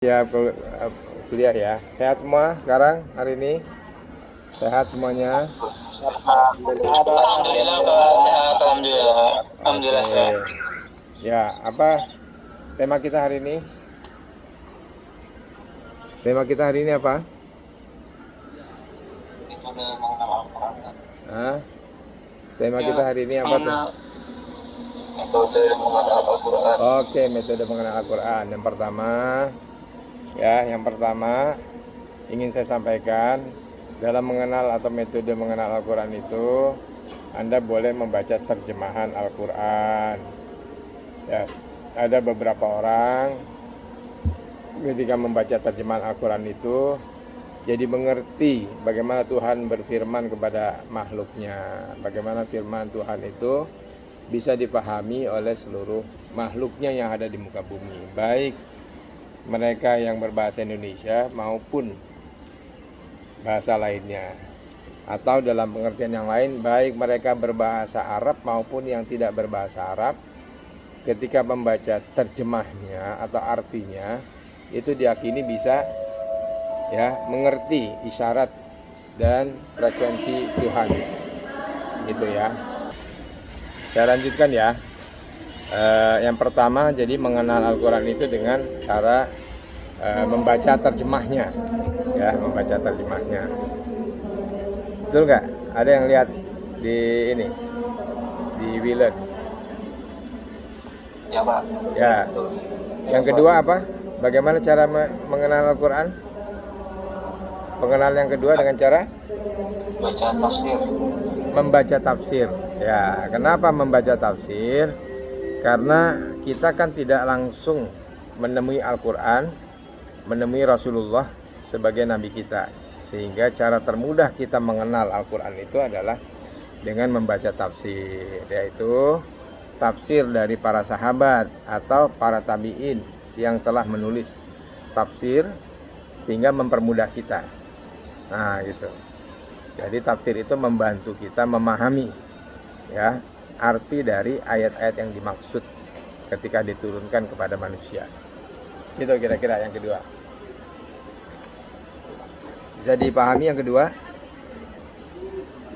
Ya, kuliah ya. Sehat semua sekarang hari ini? Sehat semuanya? Alhamdulillah Pak, sehat. Alhamdulillah. Alhamdulillah Oke. sehat. Ya, apa tema kita hari ini? Tema kita hari ini apa? Metode mengenal Al-Quran. Hah? Tema Ya, kita hari ini apa tuh? mengenal metode mengenal Al-Quran. Oke, metode mengenal Al-Quran. Yang pertama ingin saya sampaikan, dalam mengenal atau metode mengenal Al-Quran itu, Anda boleh membaca terjemahan Al-Quran. Ya, ada beberapa orang ketika membaca terjemahan Al-Quran itu jadi mengerti bagaimana Tuhan berfirman kepada makhluknya, bagaimana firman Tuhan itu bisa dipahami oleh seluruh makhluknya yang ada di muka bumi, baik mereka yang berbahasa Indonesia maupun bahasa lainnya, atau dalam pengertian yang lain, baik mereka berbahasa Arab maupun yang tidak berbahasa Arab. Ketika membaca terjemahnya atau artinya, itu diyakini bisa mengerti isyarat dan frekuensi Tuhan, gitu ya. Saya lanjutkan ya. Yang pertama, jadi mengenal Al-Quran itu dengan cara membaca terjemahnya, ya, membaca terjemahnya. Betul nggak? Ada yang lihat di ini, di Willen? Ya Pak. Ya. Yang kedua apa? Bagaimana cara mengenal Al-Quran? Pengenalan yang kedua dengan cara Baca tafsir. membaca tafsir. Ya, kenapa membaca tafsir? Karena kita kan tidak langsung menemui Al-Quran, menemui Rasulullah sebagai nabi kita. Sehingga cara termudah kita mengenal Al-Quran itu adalah dengan membaca tafsir, yaitu tafsir dari para sahabat atau para tabi'in yang telah menulis tafsir sehingga mempermudah kita. Nah, gitu. Jadi tafsir itu membantu kita memahami ya arti dari ayat-ayat yang dimaksud ketika diturunkan kepada manusia. Itu kira-kira yang kedua. Bisa dipahami yang kedua?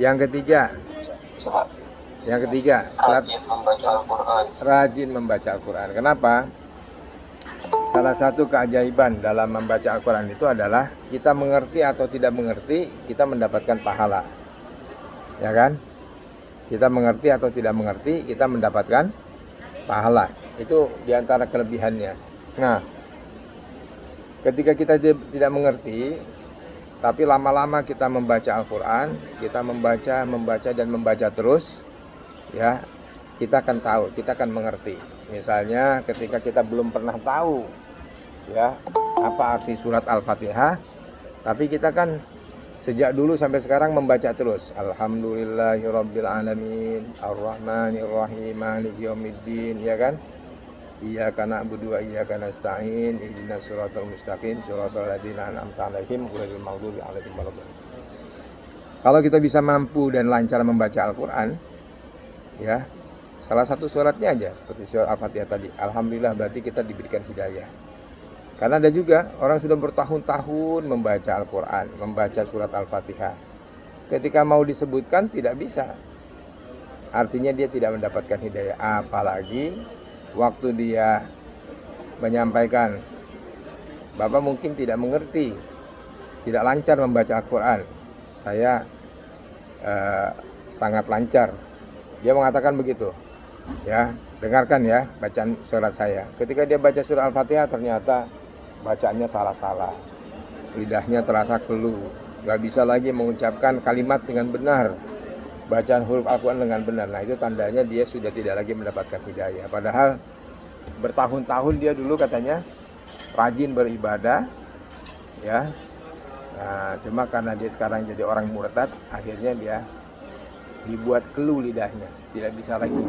Yang ketiga, Coba. rajin membaca Al-Quran. Rajin membaca Al-Quran. Kenapa? Salah satu keajaiban dalam membaca Al-Quran itu adalah kita mengerti atau tidak mengerti, kita mendapatkan pahala. Ya kan? Kita mengerti atau tidak mengerti, kita mendapatkan pahala. Itu diantara kelebihannya. Nah, ketika kita tidak mengerti, tapi lama-lama kita membaca Al-Quran, kita membaca dan membaca terus, ya, kita akan tahu, kita akan mengerti. Misalnya ketika kita belum pernah tahu ya apa arti surat Al-Fatihah, tapi kita kan sejak dulu sampai sekarang membaca terus. Alhamdulillahirabbil alamin, arrahmanirrahim, maliki yaumiddin, ya kan? Iyyaka na'budu wa iyyaka nasta'in, ihdinas siratal mustaqim, siratal ladzina an'amta 'alaihim ghairil maghdubi 'alaihim waladdallin. Kalau kita bisa mampu dan lancar membaca Al-Qur'an, ya, salah satu suratnya aja seperti surat Al-Fatihah tadi, alhamdulillah berarti kita diberikan hidayah. Karena ada juga orang sudah bertahun-tahun membaca Al-Quran, membaca surat Al-Fatihah. Ketika mau disebutkan tidak bisa. Artinya dia tidak mendapatkan hidayah. Apalagi waktu dia menyampaikan, Bapak mungkin tidak mengerti, tidak lancar membaca Al-Quran. Saya sangat lancar. Dia mengatakan begitu. Ya, dengarkan ya bacaan surat saya. Ketika dia baca surat Al-Fatihah ternyata bacaannya salah-salah, lidahnya terasa keluh, gak bisa lagi mengucapkan kalimat dengan benar, bacaan huruf Al-Quran dengan benar. Nah, itu tandanya dia sudah tidak lagi mendapatkan hidayah. Padahal bertahun-tahun dia dulu katanya rajin beribadah, ya. Nah, cuma karena dia sekarang jadi orang murtad, akhirnya dia dibuat keluh lidahnya, tidak bisa lagi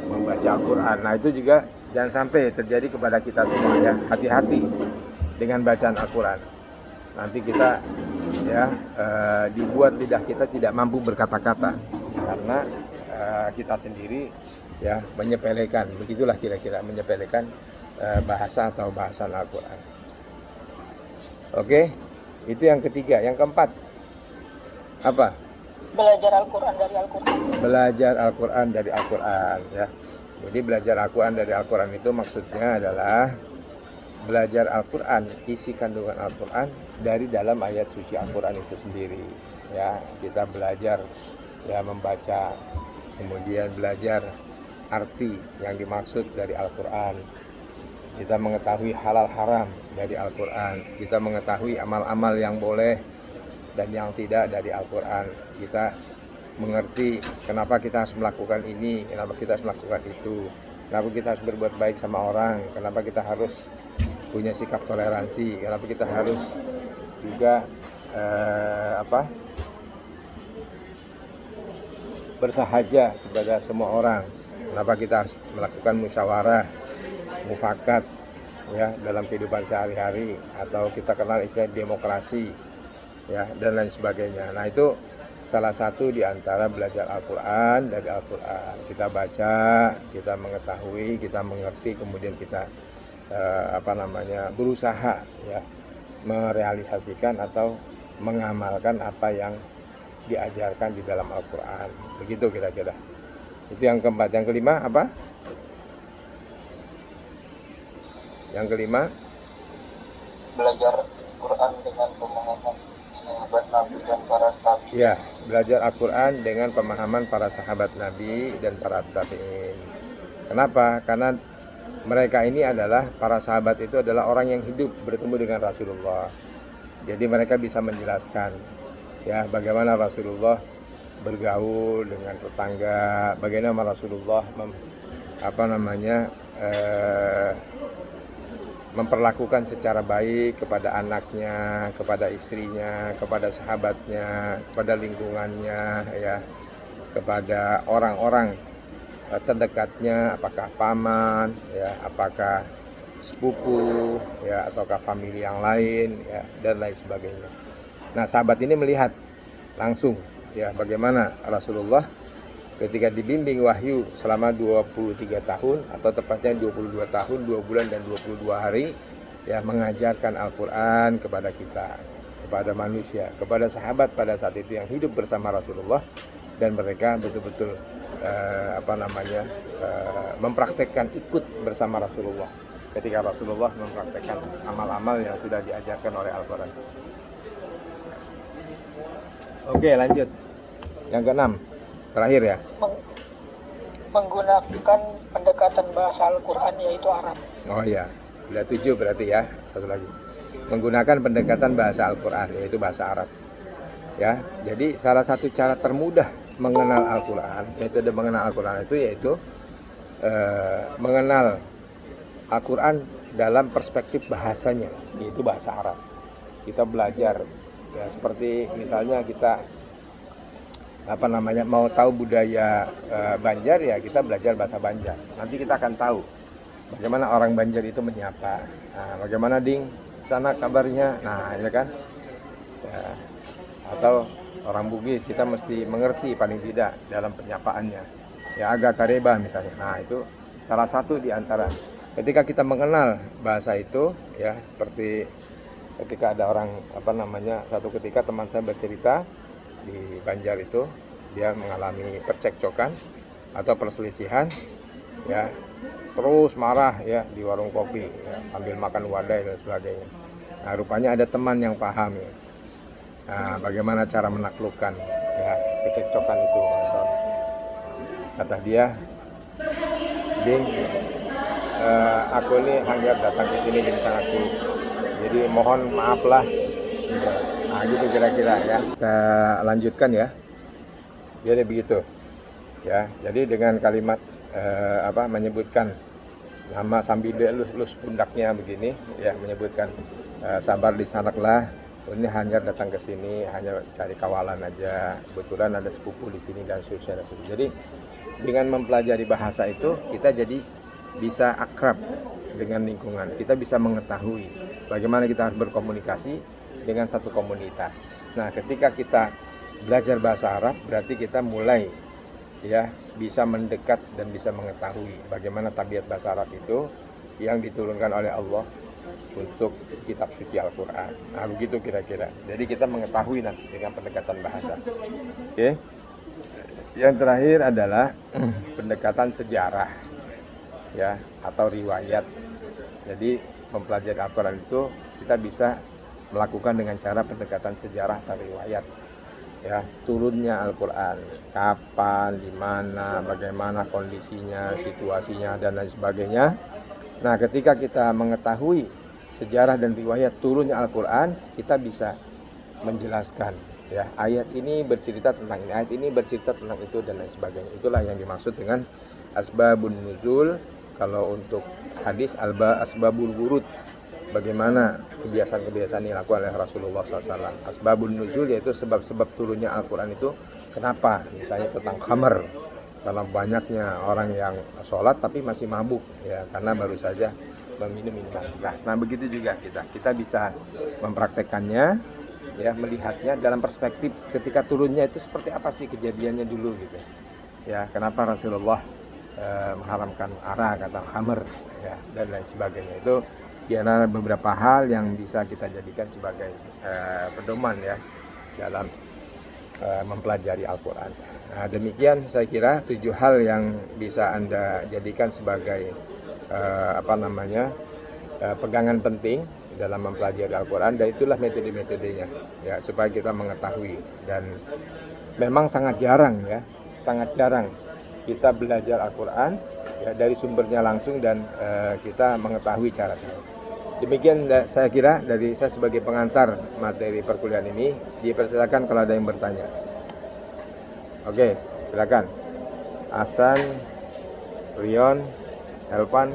membaca Al-Quran. Nah, itu juga jangan sampai terjadi kepada kita semua ya. Hati-hati dengan bacaan Al-Quran. Nanti kita dibuat lidah kita tidak mampu berkata-kata karena kita sendiri ya menyepelekan. Begitulah kira-kira menyepelekan bahasa atau bahasan Al-Quran. Oke, itu yang ketiga. Yang keempat apa? Belajar Al-Quran dari Al-Quran. Belajar Al-Quran dari Al-Quran ya. Jadi belajar Al-Quran dari Al-Quran itu maksudnya adalah belajar Al-Quran, isi kandungan Al-Quran dari dalam ayat suci Al-Quran itu sendiri ya. Kita belajar ya membaca, kemudian belajar arti yang dimaksud dari Al-Quran. Kita mengetahui halal haram dari Al-Quran. Kita mengetahui amal-amal yang boleh dan yang tidak dari Al-Quran. Kita mengerti kenapa kita harus melakukan ini, kenapa kita harus melakukan itu, kenapa kita harus berbuat baik sama orang, kenapa kita harus punya sikap toleransi, kenapa kita harus juga bersahaja kepada semua orang, kenapa kita harus melakukan musyawarah, mufakat ya dalam kehidupan sehari-hari, atau kita kenal istilah demokrasi ya dan lain sebagainya. Nah, itu salah satu di antara belajar Al-Quran dari Al-Quran. Kita baca, kita mengetahui, kita mengerti, kemudian kita berusaha ya merealisasikan atau mengamalkan apa yang diajarkan di dalam Al-Quran. Begitu kira-kira. Itu yang keempat. Yang kelima apa? Yang kelima, Belajar Quran dengan pemahaman sahabat Nabi dan para tabi'in. ya, belajar Al-Quran dengan pemahaman para sahabat Nabi dan para tabi'in. Kenapa? Karena mereka ini adalah, para sahabat itu adalah orang yang hidup bertemu dengan Rasulullah. Jadi mereka bisa menjelaskan ya bagaimana Rasulullah bergaul dengan tetangga, bagaimana Rasulullah memperlakukan secara baik kepada anaknya, kepada istrinya, kepada sahabatnya, kepada lingkungannya ya, kepada orang-orang terdekatnya, apakah paman ya, apakah sepupu ya, ataukah famili yang lain ya, dan lain sebagainya. Nah, sahabat ini melihat langsung ya bagaimana Rasulullah ketika dibimbing wahyu selama 23 tahun atau tepatnya 22 tahun, 2 bulan dan 22 hari ya, mengajarkan Al-Quran kepada kita, kepada manusia, kepada sahabat pada saat itu yang hidup bersama Rasulullah, dan mereka betul-betul mempraktekkan, ikut bersama Rasulullah ketika Rasulullah mempraktekkan amal-amal yang sudah diajarkan oleh Al-Quran. Oke, lanjut. Yang keenam, terakhir ya. Menggunakan pendekatan bahasa Al-Quran, yaitu Arab. Oh ya, udah 7 berarti ya. Satu lagi, menggunakan pendekatan bahasa Al-Quran, yaitu bahasa Arab ya. Jadi salah satu cara termudah mengenal Al-Quran, metode mengenal Al-Quran itu yaitu mengenal Al-Quran dalam perspektif bahasanya, yaitu bahasa Arab. Kita belajar ya, seperti misalnya kita mau tahu budaya Banjar ya, kita belajar bahasa Banjar. Nanti kita akan tahu bagaimana orang Banjar itu menyapa. Nah, bagaimana ding sana kabarnya, nah ya kan ya. Atau orang Bugis, kita mesti mengerti paling tidak dalam penyapaannya ya, agak kareba misalnya. Nah, itu salah satu di antara ketika kita mengenal bahasa itu ya, seperti ketika ada orang satu ketika teman saya bercerita di Banjar itu, dia mengalami percekcokan atau perselisihan ya, terus marah ya di warung kopi ya, ambil makan wadai dan sebagainya. Nah, rupanya ada teman yang paham ya. Nah, bagaimana cara menaklukkan ya kecekcokan itu. Kata dia, Ding, aku ini hanya datang ke sini jadi sangatku, jadi mohon maaflah. Nah, gitu kira-kira ya. Kita lanjutkan ya. Jadi begitu ya. Jadi dengan kalimat menyebutkan nama sambil elus-elus pundaknya begini ya, menyebutkan sabar di sanaklah, ini hanya datang ke sini hanya cari kawalan aja, kebetulan ada sepupu di sini dan seterusnya. Jadi dengan mempelajari bahasa itu kita jadi bisa akrab dengan lingkungan, kita bisa mengetahui bagaimana kita harus berkomunikasi dengan satu komunitas. Nah, ketika kita belajar bahasa Arab, berarti kita mulai ya bisa mendekat dan bisa mengetahui bagaimana tabiat bahasa Arab itu yang diturunkan oleh Allah untuk kitab suci Al-Quran. Nah, begitu kira-kira. Jadi kita mengetahui nanti dengan pendekatan bahasa. Oke. Yang terakhir adalah pendekatan sejarah, ya, atau riwayat. Jadi mempelajari Al-Quran itu kita bisa melakukan dengan cara pendekatan sejarah atau riwayat. Ya, turunnya Al-Quran, kapan, di mana, bagaimana kondisinya, situasinya, dan lain sebagainya. Nah, ketika kita mengetahui sejarah dan riwayat turunnya Al-Quran, kita bisa menjelaskan, ya, ayat ini bercerita tentang ini, ayat ini bercerita tentang itu, dan lain sebagainya. Itulah yang dimaksud dengan asbabun nuzul. Kalau untuk hadis asbabul wurud, bagaimana kebiasaan-kebiasaan yang dilakukan oleh Rasulullah SAW. Asbabun nuzul yaitu sebab-sebab turunnya Al-Quran itu kenapa, misalnya tentang khamar, karena banyaknya orang yang sholat tapi masih mabuk, ya, karena baru saja meminum minuman keras. Nah, begitu juga kita bisa mempraktekannya, ya, melihatnya dalam perspektif ketika turunnya itu seperti apa sih kejadiannya dulu gitu, ya, kenapa Rasulullah mengharamkan arak atau khamar, ya, dan lain sebagainya. Itu di antara beberapa hal yang bisa kita jadikan sebagai pedoman, ya, dalam mempelajari Al-Quran. Nah, demikian saya kira 7 hal yang bisa Anda jadikan sebagai pegangan penting dalam mempelajari Al-Quran, dan itulah metode-metodenya, ya, supaya kita mengetahui. Dan memang sangat jarang kita belajar Al-Quran, ya, dari sumbernya langsung dan kita mengetahui cara-cara. Demikian saya kira dari saya sebagai pengantar materi perkuliahan ini. Dipersilakan kalau ada yang bertanya. Oke, silakan. Hasan, Rion, Elvan,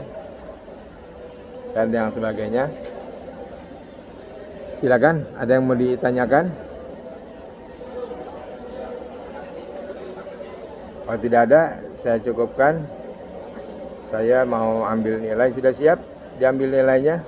dan yang sebagainya. Silakan, ada yang mau ditanyakan? Kalau tidak ada, saya cukupkan. Saya mau ambil nilai. Sudah siap diambil nilainya?